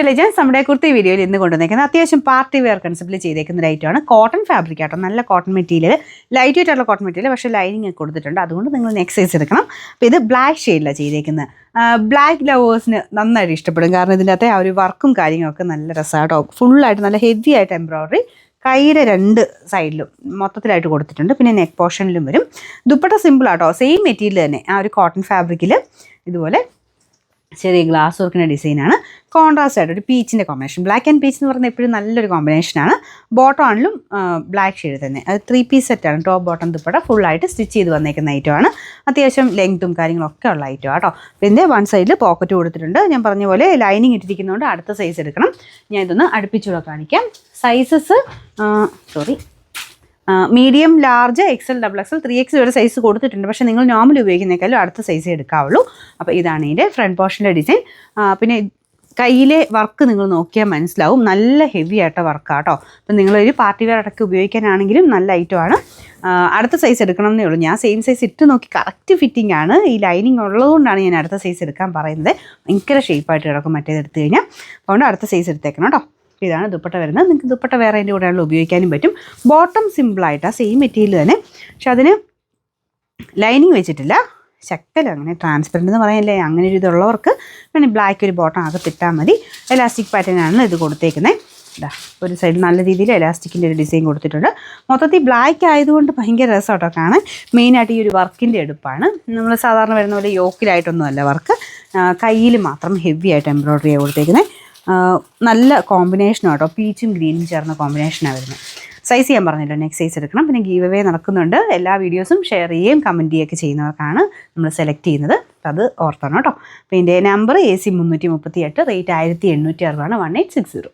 To legends. നമ്മുടെ കുർത്തി വീഡിയോയിൽ ഇന്ന് കൊണ്ടുവന്നേക്കുന്നത് അത്യാവശ്യം പാർട്ടി വെയർ കൺസെപ്റ്റിൽ ചെയ്തേക്കുന്ന ഒരു ഐറ്റമാണ്. കോട്ടൺ ഫാബ്രിക് ആട്ടോ, നല്ല കോട്ടൺ മെറ്റീരിയൽ, ലൈറ്റ് വെയിറ്റ് ആയിട്ടുള്ള കോട്ടൺ മെറ്റീരിയൽ, പക്ഷേ ലൈനിങ് ഒക്കെ കൊടുത്തിട്ടുണ്ട്. അതുകൊണ്ട് നിങ്ങൾ നെക്സ്റ്റ് സൈസ് എടുക്കണം. അപ്പോൾ ഇത് ബ്ലാക്ക് ഷെയ്ഡിലാണ് ചെയ്തേക്കുന്നത്. ബ്ലാക്ക് ലവേഴ്സിന് നന്നായിട്ട് ഇഷ്ടപ്പെടും, കാരണം ഇതിൻ്റെ അകത്തെ ആ ഒരു വർക്കും കാര്യങ്ങളൊക്കെ നല്ല രസമാട്ടോ. ഫുള്ളായിട്ട് നല്ല ഹെവി ആയിട്ട് എംബ്രോയ്ഡറി കൈയുടെ രണ്ട് സൈഡിലും മൊത്തത്തിലായിട്ട് കൊടുത്തിട്ടുണ്ട്. പിന്നെ നെക്ക് പോർഷനിലും വരും. ദുപ്പട്ട സിമ്പിൾ ആട്ടോ, സെയിം മെറ്റീരിയൽ തന്നെ, ആ ഒരു കോട്ടൺ ഫാബ്രിക്കിൽ ഇതുപോലെ ചെറിയ ഗ്ലാസ് വർക്കിൻ്റെ ഡിസൈനാണ്. കോൺട്രാസ്റ്റ് ആയിട്ട് ഒരു പീച്ചിൻ്റെ കോമ്പിനേഷൻ, ബ്ലാക്ക് ആൻഡ് പീച്ച് എന്ന് പറയുന്നത് എപ്പോഴും നല്ലൊരു കോമ്പിനേഷനാണ്. ബോട്ടം ആണെങ്കിലും ബ്ലാക്ക് ഷെയ്ഡ് തന്നെ, അത് 3 പീസ് സെറ്റാണ്. ടോപ്പ് ബോട്ടം ദുപ്പട്ട ഫുള്ളായിട്ട് സ്റ്റിച്ച് ചെയ്ത് വന്നേക്കുന്ന ഐറ്റമാണ്. അത്യാവശ്യം ലെങ്ത്തും കാര്യങ്ങളൊക്കെ ഉള്ള ഐറ്റം ആട്ടോ. പിന്നെ വൺ സൈഡിൽ പോക്കറ്റ് കൊടുത്തിട്ടുണ്ട്. ഞാൻ പറഞ്ഞ പോലെ ലൈനിങ് ഇട്ടിരിക്കുന്നതുകൊണ്ട് അടുത്ത സൈസ് എടുക്കണം. ഞാൻ ഇതൊന്ന് അടുപ്പിച്ചുകൂടെ കാണിക്കാം. Sizes medium, large, XL, XXL, 3X വരെ സൈസ് കൊടുത്തിട്ടുണ്ട്. പക്ഷേ നിങ്ങൾ നോർമൽ ഉപയോഗിക്കുന്നേക്കാളും അടുത്ത സൈസ് എടുക്കാവുള്ളൂ. അപ്പോൾ ഇതാണ് ഇതിൻ്റെ ഫ്രണ്ട് പോർഷൻ്റെ ഡിസൈൻ. പിന്നെ കയ്യിലെ വർക്ക് നിങ്ങൾ നോക്കിയാൽ മനസ്സിലാവും, നല്ല ഹെവി ആയിട്ട് വർക്കാട്ടോ. അപ്പം നിങ്ങളൊരു പാർട്ടി വെയർ അടക്കം ഉപയോഗിക്കാനാണെങ്കിലും നല്ല ഐറ്റമാണ്. അടുത്ത സൈസ് എടുക്കണം എന്നേ ഉള്ളൂ. ഞാൻ സെയിം സൈസ് ഇട്ട് നോക്കി, കറക്റ്റ് ഫിറ്റിംഗ് ആണ്. ഈ ലൈനിങ് ഉള്ളതുകൊണ്ടാണ് ഞാൻ അടുത്ത സൈസ് എടുക്കാൻ പറയുന്നത്. ഭയങ്കര ഷേപ്പായിട്ട് കിടക്കും മറ്റേത് എടുത്തു കഴിഞ്ഞാൽ. അതുകൊണ്ട് അടുത്ത സൈസ് എടുത്തേക്കണം കേട്ടോ. ഇതാണ് ദുപ്പട്ട വരുന്നത്. നിങ്ങൾക്ക് ദുപ്പട്ട വേറെ അതിൻ്റെ കൂടെയാണല്ലോ ഉപയോഗിക്കാനും പറ്റും. ബോട്ടം സിമ്പിളായിട്ടാണ്, സെയിം മെറ്റീരിയൽ തന്നെ, പക്ഷെ അതിന് ലൈനിങ് വെച്ചിട്ടില്ല. ശക്കല അങ്ങനെ ട്രാൻസ്പെറൻറ്റ് എന്ന് പറയാനല്ലേ, അങ്ങനെ ഒരു ഇതുള്ളവർക്ക് പിന്നെ ബ്ലാക്ക് ഒരു ബോട്ടം അകത്തിട്ടാൽ മതി. എലാസ്റ്റിക് പാറ്റേണാണ് ഇത് കൊടുത്തേക്കുന്നത്. ഇതാ ഒരു സൈഡ് നല്ല രീതിയിൽ എലാസ്റ്റിക്കിൻ്റെ ഒരു ഡിസൈൻ കൊടുത്തിട്ടുണ്ട്. മൊത്തത്തിൽ ബ്ലാക്ക് ആയതുകൊണ്ട് ഭയങ്കര രസമാട്ടോ കാണാൻ. മെയിനായിട്ട് ഈ ഒരു വർക്കിൻ്റെ എടുപ്പാണ്. നമ്മൾ സാധാരണ വരുന്ന പോലെ യോക്കിലായിട്ടൊന്നുമല്ല വർക്ക്, കയ്യിൽ മാത്രം ഹെവി ആയിട്ട് എംബ്രോയ്ഡറിയാണ് കൊടുത്തേക്കുന്നത്. നല്ല കോമ്പിനേഷനും കേട്ടോ, പീച്ചും ഗ്രീനും ചേർന്ന കോമ്പിനേഷനാണ് വരുന്നത്. സൈസ് ഞാൻ പറഞ്ഞല്ലോ, നെക്സ്റ്റ് സൈസ് എടുക്കണം. പിന്നെ ഗീവ് അവേ നടക്കുന്നുണ്ട്. എല്ലാ വീഡിയോസും ഷെയർ ചെയ്യുകയും കമൻറ്റ് ചെയ്യുകയൊക്കെ ചെയ്യുന്നവർക്കാണ് നമ്മൾ സെലക്ട് ചെയ്യുന്നത്. അത് ഓർത്തണം കേട്ടോ. അപ്പോൾ ഇതിൻ്റെ നമ്പർ AC 338, റേറ്റ് 1860 ആണ്, 1860.